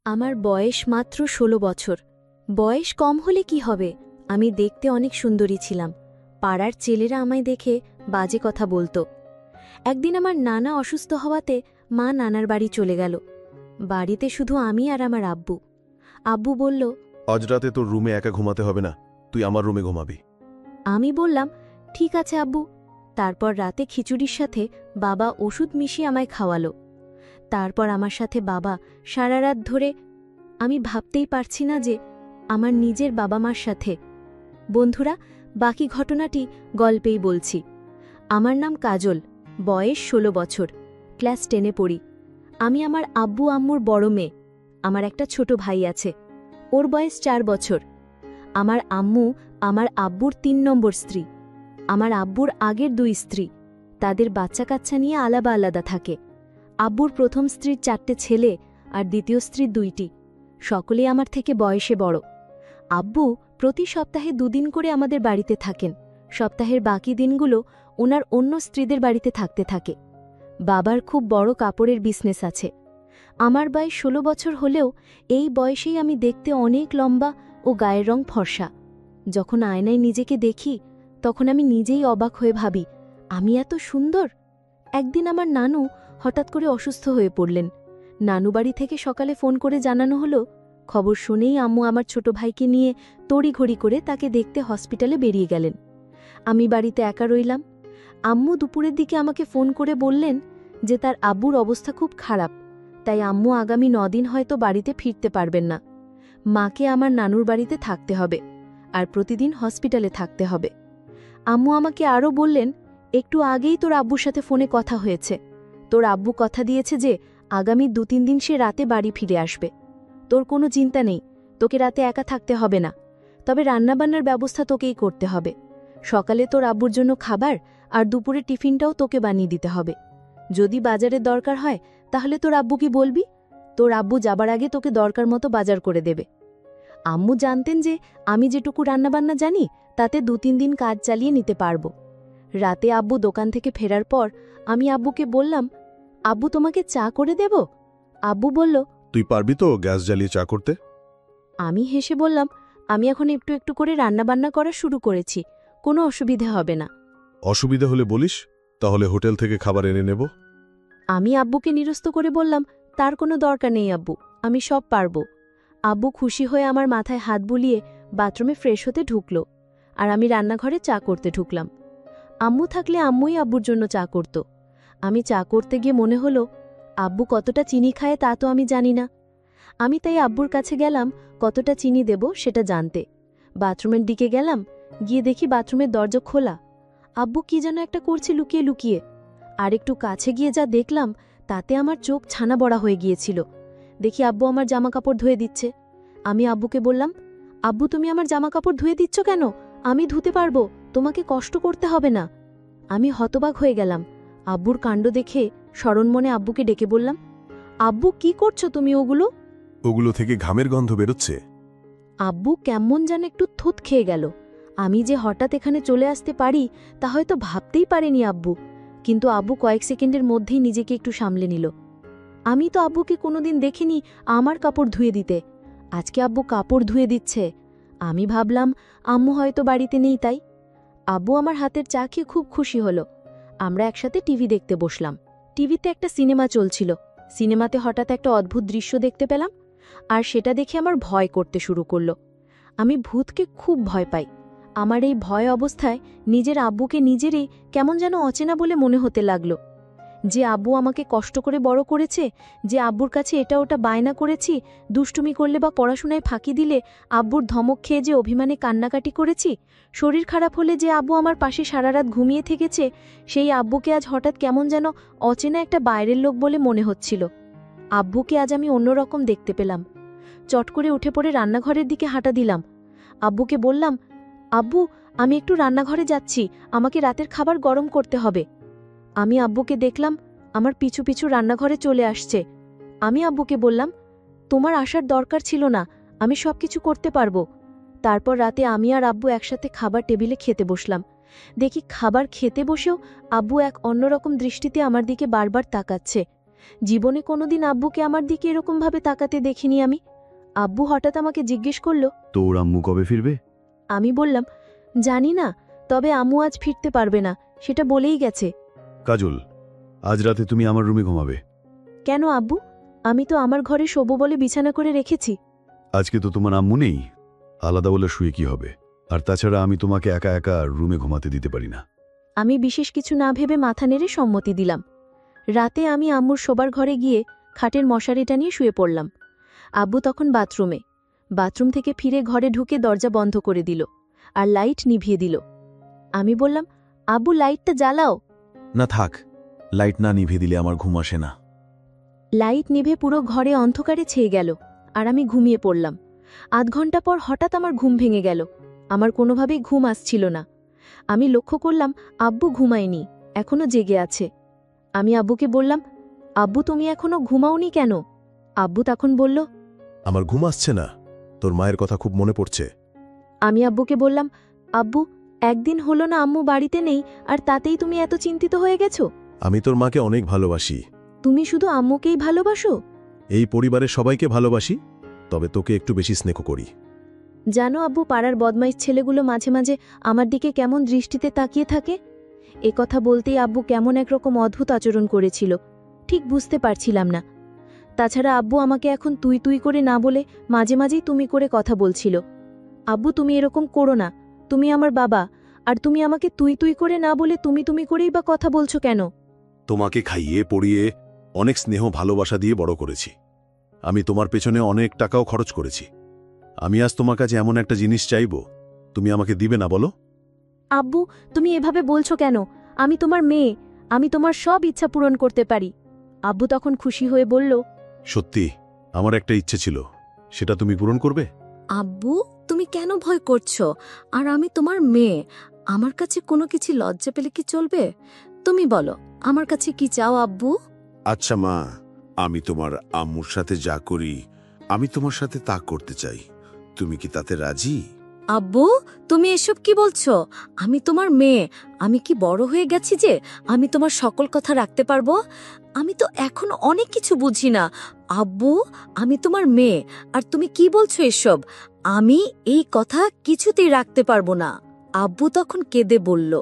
আমার বয়স মাত্র ১৬ বছর। বয়স কম হলে কি হবে, আমি দেখতে অনেক সুন্দরী ছিলাম। পাড়ার ছেলেরা আমায় দেখে বাজে কথা বলতো। একদিন আমার নানা অসুস্থ হওয়াতে মা নানার বাড়ি চলে গেল। বাড়িতে শুধু আমি আর আমার আব্বু। আব্বু বলল, আজ রাতে তোর রুমে একা ঘুমাতে হবে না, তুই আমার রুমে ঘুমাবি। আমি বললাম, ঠিক আছে আব্বু। তারপর রাতে খিচুড়ির সাথে বাবা ওষুধ মিশিয়ে আমায় খাওয়ালো। তারপর আমার সাথে বাবা সারা রাত ধরে। আমি ভাবতেই পারছি না যে আমার নিজের বাবা মার সাথে। বন্ধুরা, বাকি ঘটনাটি গল্পেই বলছি। আমার নাম কাজল, বয়স ১৬ বছর, ক্লাস 10-এ পড়ি। আমি আমার আব্বু আম্মুর বড় মেয়ে। আমার একটা ছোট ভাই আছে, ওর বয়স ৪ বছর। আমার আম্মু আমার আব্বুর ৩ নম্বর স্ত্রী। আমার আব্বুর আগের ২ স্ত্রী, তাদের বাচ্চা কাচ্চা নিয়ে আলাদা আলাদা থাকে। আব্বুর প্রথম স্ত্রীর ৪টে ছেলে আর দ্বিতীয় স্ত্রীর ২টি। সকলেই আমার থেকে বয়সে বড়। আব্বু প্রতি সপ্তাহে ২ দিন করে আমাদের বাড়িতে থাকেন। সপ্তাহের বাকি দিনগুলো ওনার অন্য স্ত্রীদের বাড়িতে থাকতে থাকে। বাবার খুব বড় কাপড়ের বিজনেস আছে। আমার বয়স ১৬ বছর হলেও এই বয়সেই আমি দেখতে অনেক লম্বা ও গায়ের রং ফর্সা। যখন আয়নায় নিজেকে দেখি তখন আমি নিজেই অবাক হয়ে ভাবি, আমি এত সুন্দর। একদিন আমার নানু হঠাৎ করে অসুস্থ হয়ে পড়লেন। নানু বাড়ি থেকে সকালে ফোন করে জানানো হলো। খবর শুনেই আম্মু আমার ছোট ভাইকে নিয়ে তড়িঘড়ি করে তাকে দেখতে হসপিটালে বেরিয়ে গেলেন। আমি বাড়িতে একা রইলাম। আম্মু দুপুরের দিকে আমাকে ফোন করে বললেন যে তার আব্বুর অবস্থা খুব খারাপ, তাই আম্মু আগামী ৯ দিন হয়তো বাড়িতে ফিরতে পারবেন না। মাকে আমার নানুর বাড়িতে থাকতে হবে আর প্রতিদিন হসপিটালে থাকতে হবে। আম্মু আমাকে আরও বললেন, একটু আগেই তোর আব্বুর সাথে ফোনে কথা হয়েছে। তোর আব্বু কথা দিয়েছে যে আগামী ২-৩ দিন সে রাতে বাড়ি ফিরে আসবে। তোর কোনো চিন্তা নেই, তোকে রাতে একা থাকতে হবে না। তবে রান্নাবান্নার ব্যবস্থা তোকেই করতে হবে। সকালে তোর আব্বুর জন্য খাবার আর দুপুরে টিফিনটাও তোকে বানিয়ে দিতে হবে। যদি বাজারের দরকার হয় তাহলে তোর আব্বুকে বলবি, তোর আব্বু যাবার আগে তোকে দরকার মতো বাজার করে দেবে। আম্মু জানতেন যে আমি যেটুকু রান্নাবান্না জানি তাতে ২-৩ দিন কাজ চালিয়ে নিতে পারব। রাতে আব্বু দোকান থেকে ফেরার পর আমি আব্বুকে বললাম, আব্বু তোমাকে চা করে দেব? আব্বু বলল, তুই পারবি তো গ্যাস জ্বালিয়ে চা করতে? আমি হেসে বললাম, আমি এখন একটু একটু করে রান্নাবান্না করা শুরু করেছি, কোনো অসুবিধে হবে না। অসুবিধা হলে বলিস, তাহলে হোটেল থেকে খাবার এনে নেব। আমি আব্বুকে নিরস্ত করে বললাম, তার কোনো দরকার নেই আব্বু, আমি সব পারব। আব্বু খুশি হয়ে আমার মাথায় হাত বুলিয়ে বাথরুমে ফ্রেশ হতে ঢুকল, আর আমি রান্নাঘরে চা করতে ঢুকলাম। আম্মু থাকলে আম্মুই আব্বুর জন্য চা করত। আমি চা করতে গিয়ে মনে হলো, আব্বু কতটা চিনি খায় তা তো আমি জানি না। আমি তাই আব্বুর কাছে গেলাম কতটা চিনি দেব সেটা জানতে। বাথরুমের দিকে গেলাম, গিয়ে দেখি বাথরুমের দরজা খোলা। আব্বু কি যেন একটা করছে লুকিয়ে লুকিয়ে। আর একটু কাছে গিয়ে যা দেখলাম তাতে আমার চোখ ছানা বড়া হয়ে গিয়েছিল। দেখি আব্বু আমার জামাকাপড় ধুয়ে দিচ্ছে। আমি আব্বুকে বললাম, আব্বু তুমি আমার জামাকাপড় ধুয়ে দিচ্ছ কেন? আমি ধুতে পারবো, তোমাকে কষ্ট করতে হবে না। আমি হতবাক হয়ে গেলাম। আব্বুর কাণ্ড দেখে স্মরণ মনে আব্বুকে ডেকে বললাম, আব্বু কি করছো তুমি ওগুলো? ওগুলো থেকে ঘামের গন্ধ বেরোচ্ছে। আব্বু কেমন যেন একটু থুত খেয়ে গেল। আমি যে হঠাৎ এখানে চলে আসতে পারি তা হয়তো ভাবতেই পারেনি আব্বু, কিন্তু আব্বু কয়েক সেকেন্ডের মধ্যেই নিজেকে একটু সামলে নিল। আমি তো আব্বুকে কোনোদিন দেখিনি আমার কাপড় ধুয়ে দিতে। আজকে আব্বু কাপড় ধুয়ে দিচ্ছে। আমি ভাবলাম আম্মু হয়তো বাড়িতে নেই তাই। আব্বু আমার হাতের চা খেয়ে খুব খুশি হলো। আমরা একসাথে টিভি দেখতে বসলাম। টিভিতে একটা সিনেমা চলছিল। সিনেমাতে হঠাৎ একটা অদ্ভুত দৃশ্য দেখতে পেলাম, আর সেটা দেখে আমার ভয় করতে শুরু করলো। আমি ভূতকে খুব ভয় পাই। আমার এই ভয় অবস্থায় নিজের আব্বুকে নিজেরই কেমন যেন অচেনা বলে মনে হতে লাগলো। যে আব্বু আমাকে কষ্ট করে বড় করেছে, যে আব্বুর কাছে এটা ওটা বায়না করেছি, দুষ্টুমি করলে বা পড়াশোনায় ফাঁকি দিলে আব্বুর ধমক খেয়ে যে অভিমানে কান্নাকাটি করেছি, শরীর খারাপ হলে যে আব্বু আমার পাশে সারা রাত ঘুমিয়ে থেকেছে, সেই আব্বুকে আজ হঠাৎ কেমন যেন অচেনা একটা বাইরের লোক বলে মনে হচ্ছিল। আব্বুকে আজ আমি অন্যরকম দেখতে পেলাম। চট করে উঠে পড়ে রান্নাঘরের দিকে হাঁটা দিলাম। আব্বুকে বললাম, আব্বু আমি একটু রান্নাঘরে যাচ্ছি, আমাকে রাতের খাবার গরম করতে হবে। আমি আব্বুকে দেখলাম আমার পিছু পিছু রান্নাঘরে চলে আসছে। আমি আব্বুকে বললাম, তোমার আসার দরকার ছিল না, আমি সবকিছু করতে পারবো। তারপর রাতে আমি আর আব্বু একসাথে খাবার টেবিলে খেতে বসলাম। দেখি খাবার খেতে বসেও আব্বু এক অন্যরকম দৃষ্টিতে আমার দিকে বারবার তাকাচ্ছে। জীবনে কোনোদিন আব্বুকে আমার দিকে এরকমভাবে তাকাতে দেখিনি আমি। আব্বু হঠাৎ আমাকে জিজ্ঞেস করল, তোর আম্মু কবে ফিরবে? আমি বললাম, জানি না, তবে আম্মু আজ ফিরতে পারবে না, সেটা বলেই গেছে। কাজল, আজ রাতে তুমি আমার রুমে ঘুমাবে। কেন আব্বু? আমি তো আমার ঘরে শোবো বলে বিছানা করে রেখেছি। আজকে তো তোমার আম্মু নেই, আলাদা বলে শুয়ে কি হবে? আর তাছাড়া আমি তোমাকে একা একা রুমে ঘুমাতে দিতে পারি না। আমি বিশেষ কিছু না ভেবে মাথা নেড়ে সম্মতি দিলাম। রাতে আমি আম্মুর শোবার ঘরে গিয়ে খাটের মশারিটা নিয়ে শুয়ে পড়লাম। আব্বু তখন বাথরুমে। বাথরুম থেকে ফিরে ঘরে ঢুকে দরজা বন্ধ করে দিল আর লাইট নিভিয়ে দিল। আমি বললাম, আব্বু লাইটটা জ্বালাও। না থাক, লাইট না নিভে দিলে আমার ঘুম আসে না। লাইট নিভে পুরো ঘরে অন্ধকারে ছেয়ে গেল আর আমি ঘুমিয়ে পড়লাম। আধ ঘন্টা পর হঠাৎ আমার ঘুম ভেঙে গেল। আমার কোনোভাবেই ঘুম আসছিল না। আমি লক্ষ্য করলাম আব্বু ঘুমায়নি, এখনো জেগে আছে। আমি আব্বুকে বললাম, আব্বু তুমি এখনো ঘুমাওনি কেন? আব্বু তখন বলল, আমার ঘুম আসছে না, তোর মায়ের কথা খুব মনে পড়ছে। আমি আব্বুকে বললাম, আব্বু একদিন হলো না আম্মু বাড়িতে নেই, আর তাতেই তুমি এত চিন্তিত হয়ে গেছো? আমি তোর মাকে অনেক ভালোবাসি। তুমি শুধু আম্মুকেই ভালোবাসো? এই পরিবারের সবাইকে ভালোবাসি, তবে তোকে একটু বেশি স্নেহ করি। জানো আব্বু, পাড়ার বদমাইশ ছেলেগুলো মাঝে মাঝে আমার দিকে কেমন দৃষ্টিতে তাকিয়ে থাকে। এ কথা বলতেই আব্বু কেমন একরকম অদ্ভুত আচরণ করেছিল, ঠিক বুঝতে পারছিলাম না। তাছাড়া আব্বু আমাকে এখন তুই তুই করে না বলে মাঝে মাঝেই তুমি করে কথা বলছিল। আব্বু তুমি এরকম করো না, তুমি আমার বাবা, আর তুমি আমাকে তুই তুই করে না বলে তুমি তুমি করেই বা কথা বলছো কেন? তোমাকে খাইয়ে পড়িয়ে অনেক স্নেহ ভালোবাসা দিয়ে বড় করেছি। আমি তোমার পেছনে অনেক টাকাও খরচ করেছি। আমি আজ তোমার কাছে এমন একটা জিনিস চাইব, তুমি আমাকে দিবে না বলো? আব্বু তুমি এভাবে বলছো কেন? আমি তোমার মেয়ে, আমি তোমার সব ইচ্ছা পূরণ করতে পারি। আব্বু তখন খুশি হয়ে বলল, সত্যি আমার একটা ইচ্ছে ছিল, সেটা তুমি পূরণ করবে? আব্বু তুমি কেন ভয় করছো? আর আমি তোমার মেয়ে, আমার কাছে কোনো কিছু লজ্জা পেলে কি চলবে? তুমি বলো, আমার কাছে কি চাও আব্বু? আচ্ছা মা, আমি তোমার আম্মুর সাথে যা করি আমি তোমার সাথে তা করতে চাই, তুমি কি তাতে রাজি? আব্বু তুমি এসব কি বলছো? আমি তোমার মেয়ে, আমি কি বড় হয়ে গেছি যে আমি তোমার সকল কথা রাখতে পারবো? আমি তো এখন অনেক কিছু বুঝি না। আব্বু আমি তোমার মেয়ে, আর তুমি কি বলছো এসব? আমি এই কথা কিছুতেই রাখতে পারবো না। আব্বু তখন কেঁদে বলল,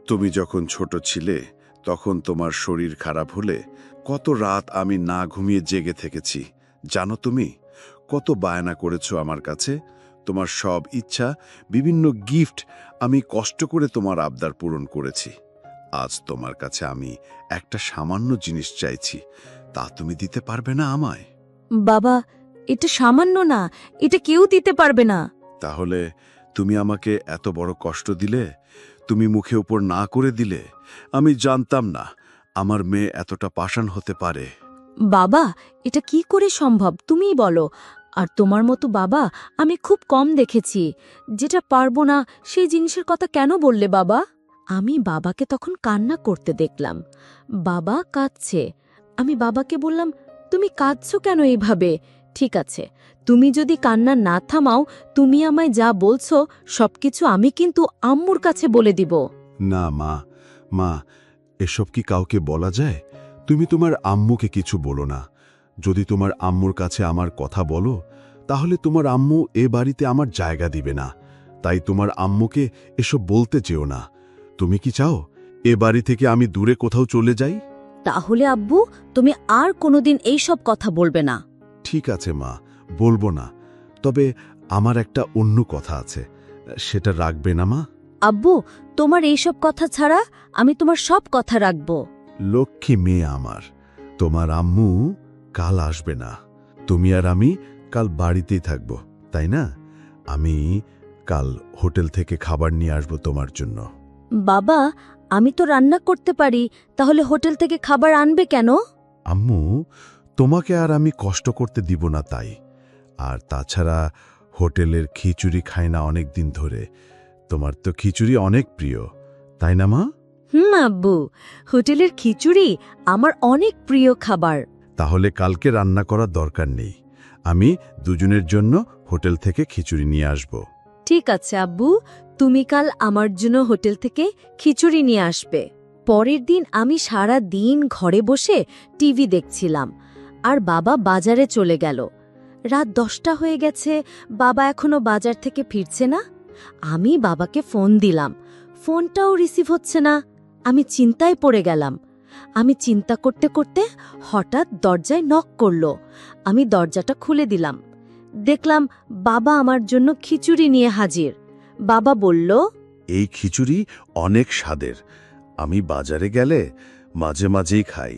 তুমি যখন ছোট ছিলে তখন তোমার শরীর খারাপ হলে কত রাত আমি না ঘুমিয়ে জেগে থেকেছি জানো? তুমি কত বায়না করেছো আমার কাছে, তোমার সব ইচ্ছা, বিভিন্ন গিফট আমি কষ্ট করে তোমার আবদার পূরণ করেছি। আজ তোমার কাছে আমি একটা সামান্য জিনিস চাইছি, তা তুমি দিতে পারবে না আমায়? বাবা এটা সামান্য না, এটা কেউ দিতে পারবে না। তাহলে তুমি আমাকে এত বড় কষ্ট দিলে, তুমি মুখে উপর না করে দিলে। আমি জানতাম না আমার মেয়ে এতটা পাষাণ হতে পারে। বাবা এটা কি করে সম্ভব তুমিই বলো। আর তোমার মতো বাবা আমি খুব কম দেখেছি। যেটা পারবো না সেই জিনিসের কথা কেন বললে বাবা? আমি বাবাকে তখন কান্না করতে দেখলাম। বাবা কাঁদছে। আমি বাবাকে বললাম, তুমি কাঁদছো কেন এইভাবে? ঠিক আছে, তুমি যদি কান্না না থামাও, তুমি আমায় যা বলছো সবকিছু আমি কিন্তু আম্মুর কাছে বলে দিব। না মা, মা এসব কি কাউকে বলা যায়? তুমি তোমার আম্মুকে কিছু বলো না। যদি তোমার আম্মুর কাছে আমার কথা বলো তাহলে তোমার আম্মু এ বাড়িতে আমার জায়গা দিবে না। তাই তোমার আম্মুকে এসব বলতে চেও না। তুমি কি চাও এ বাড়ি থেকে আমি দূরে কোথাও চলে যাই? তাহলে আব্বু তুমি আর কোনোদিন এইসব কথা বলবে না। ঠিক আছে মা, বলবো না। তবে আমার একটা অন্য কথা আছে, সেটা রাখবে না মা? আব্বু তোমার এইসব কথা ছাড়া আমি তোমার সব কথা রাখব। লক্ষ্মী মেয়ে আমার, তোমার আম্মু কাল আসবে না। তুমি আর আমি কাল বাড়িতেই থাকব, তাই না? আমি কাল হোটেল থেকে খাবার নিয়ে আসব তোমার জন্য। বাবা আমি তো রান্না করতে পারি, তাহলে হোটেল থেকে খাবার আনবে কেন? আম্মু তোমাকে আর আমি কষ্ট করতে দিব না তাই। আর তাছাড়া হোটেলের খিচুড়ি খাই না অনেক দিন ধরে। তোমার তো খিচুড়ি অনেক প্রিয়, তাই না মা? আব্বু হোটেলের খিচুড়ি আমার অনেক প্রিয় খাবার। তাহলে কালকে রান্না করার দরকার নেই, আমি দুজনের জন্য হোটেল থেকে খিচুড়ি নিয়ে আসব। ঠিক আছে আব্বু, তুমি কাল আমার জন্য হোটেল থেকে খিচুড়ি নিয়ে আসবে। পরের দিন আমি সারা দিন ঘরে বসে টিভি দেখছিলাম আর বাবা বাজারে চলে গেল। রাত 10টা হয়ে গেছে, বাবা এখনো বাজার থেকে ফিরছে না। আমি বাবাকে ফোন দিলাম, ফোনটাও রিসিভ হচ্ছে না। আমি চিন্তায় পড়ে গেলাম। আমি চিন্তা করতে করতে হঠাৎ দরজায় নক করল। আমি দরজাটা খুলে দিলাম। দেখলাম বাবা আমার জন্য খিচুড়ি নিয়ে হাজির। বাবা বলল, এই খিচুড়ি অনেক স্বাদের, আমি বাজারে গেলে মাঝে মাঝেই খাই।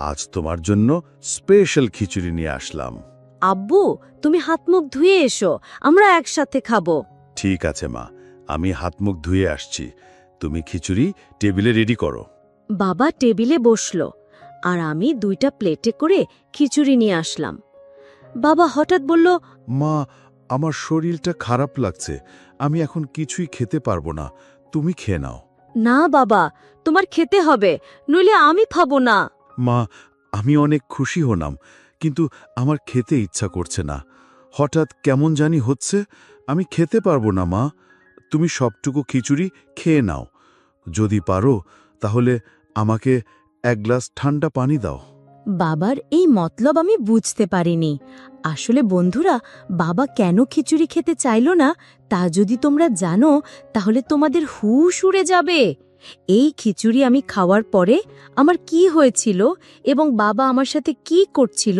আজ তোমার জন্য স্পেশাল খিচুড়ি নিয়ে আসলাম। আব্বু, তুমি হাত মুখ ধুয়ে এসো, আমরা একসাথে খাবো। ঠিক আছে মা, আমি হাত মুখ ধুয়ে আসছি। তুমি খিচুড়ি টেবিলে রেডি করো। বাবা টেবিলে বসল আর আমি 2টা প্লেটে করে খিচুড়ি নিয়ে আসলাম। বাবা হঠাৎ বলল, মা, আমার শরীরটা খারাপ লাগছে, আমি এখন কিছুই খেতে পারবো না, তুমি খেয়ে নাও। না বাবা, তোমার খেতে হবে, নইলে আমি খাবো না। মা, আমি অনেক খুশি হলাম, কিন্তু আমার খেতে ইচ্ছা করছে না। হঠাৎ কেমন জানি হচ্ছে, আমি খেতে পারবো না। মা, তুমি সবটুকু খিচুড়ি খেয়ে নাও। যদি পারো তাহলে আমাকে 1 গ্লাস ঠান্ডা পানি দাও। বাবার এই মতলব আমি বুঝতে পারিনি। আসলে বন্ধুরা, বাবা কেন খিচুড়ি খেতে চাইল না তা যদি তোমরা জানো তাহলে তোমাদের হুশ উড়ে যাবে। এই খিচুড়ি আমি খাওয়ার পরে আমার কি হয়েছিল এবং বাবা আমার সাথে কি করছিল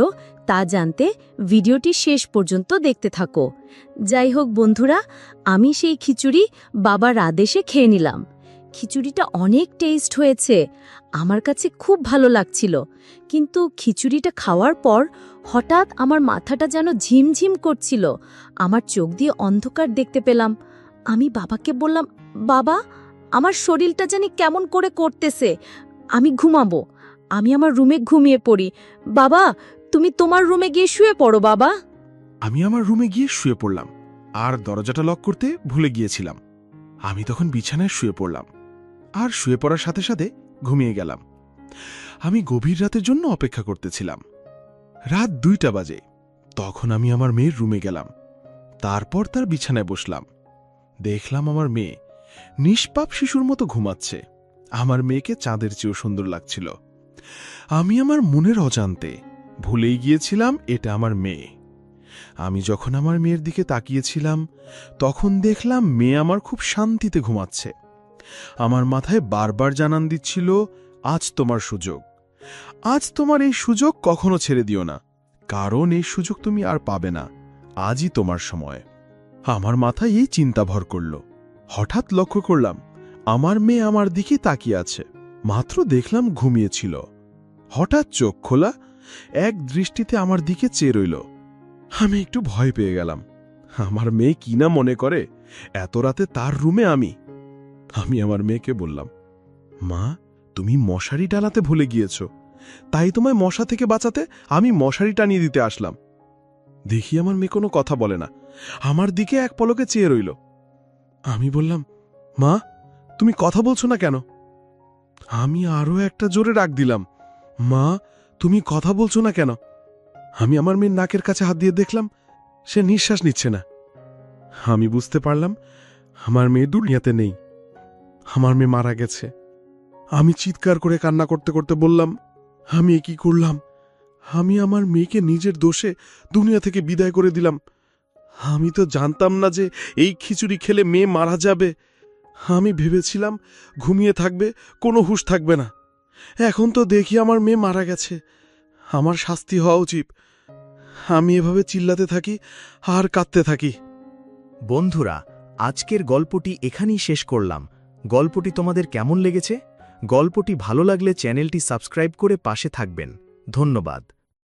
তা জানতে ভিডিওটি শেষ পর্যন্ত দেখতে থাকো। যাই হোক বন্ধুরা, আমি সেই খিচুড়ি বাবার আদেশে খেয়ে নিলাম। খিচুড়িটা অনেক টেস্ট হয়েছে, আমার কাছে খুব ভালো লাগছিল। কিন্তু খিচুড়িটা খাওয়ার পর হঠাৎ আমার মাথাটা যেন ঝিমঝিম করছিল, আমার চোখ দিয়ে অন্ধকার দেখতে পেলাম। আমি বাবাকে বললাম, বাবা, আমার শরীরটা জানি কেমন করে করতেছে, আমি ঘুমাবো, আমি আমার রুমে ঘুমিয়ে পড়ি। বাবা, তুমি তোমার রুমে গিয়ে শুয়ে পড়ো বাবা। আমি আমার রুমে গিয়ে শুয়ে পড়লাম আর দরজাটা লক করতে ভুলে গিয়েছিলাম। আমি তখন বিছানায় শুয়ে পড়লাম আর শুয়ে পড়ার সাথে সাথে ঘুমিয়ে গেলাম। আমি গভীর রাতের জন্য অপেক্ষা করতেছিলাম। রাত 2টা বাজে, তখন আমি আমার মেয়ের রুমে গেলাম। তারপর তার বিছানায় বসলাম। দেখলাম আমার মেয়ে নিষ্পাপ শিশুর মতো ঘুমাচ্ছে। আমার মেয়েকে চাঁদের চেয়েও সুন্দর লাগছিল। আমি আমার মনের অজান্তে ভুলেই গিয়েছিলাম এটা আমার মেয়ে। আমি যখন আমার মেয়ের দিকে তাকিয়েছিলাম তখন দেখলাম মেয়ে আমার খুব শান্তিতে ঘুমাচ্ছে। আমার মাথায় বারবার জানান দিচ্ছিল, আজ তোমার সুযোগ, আজ তোমার এই সুযোগ কখনো ছেড়ে দিও না, কারণ এই সুযোগ তুমি আর পাবে না, আজই তোমার সময়। আমার মাথায় এই চিন্তা ভর করল। হঠাৎ লক্ষ্য করলাম আমার মেয়ে আমার দিকে তাকিয়ে আছে। মাত্র দেখলাম ঘুমিয়েছিল, হঠাৎ চোখ খোলা, এক দৃষ্টিতে আমার দিকে চেয়ে রইল। আমি একটু ভয় পেয়ে গেলাম। আমার মেয়ে কি না মনে করে এত রাতে তার রুমে আমি আমার মেয়েকে বললাম, মা, তুমি মশারি টানাতে ভুলে গিয়েছ, তাই তোমায় মশা থেকে বাঁচাতে আমি মশারি টানিয়ে দিতে আসলাম। দেখি আমার মেয়ে কোনো কথা বলে না, আমার দিকে এক পলকে চেয়ে রইল। আমি বললাম, মা, তুমি কথা বলছো না কেন? আমি আরও একটা জোরে ডাক দিলাম, মা, তুমি কথা বলছো না কেন? আমি আমার মেয়ের নাকের কাছে হাত দিয়ে দেখলাম সে নিঃশ্বাস নিচ্ছে না। আমি বুঝতে পারলাম আমার মেয়ে দুনিয়াতে নেই, আমার মেয়ে মারা গেছে। আমি চিৎকার করে কান্না করতে করতে বললাম, আমি কি করলাম? আমি আমার মেয়েকে নিজের দোষে দুনিয়া থেকে বিদায় করে দিলাম। আমি তো জানতাম না যে এই খিচুড়ি খেলে মেয়ে মারা যাবে। আমি ভেবেছিলাম ঘুমিয়ে থাকবে, কোনো হুঁশ থাকবে না। এখন তো দেখি আমার মেয়ে মারা গেছে, আমার শাস্তি হওয়া উচিত। আমি এভাবে চিল্লাতে থাকি আর কাঁদতে থাকি। বন্ধুরা, আজকের গল্পটি এখানেই শেষ করলাম। গল্পটি তোমাদের কেমন লেগেছে? গল্পটি ভালো লাগলে চ্যানেলটি সাবস্ক্রাইব করে পাশে থাকবেন। ধন্যবাদ।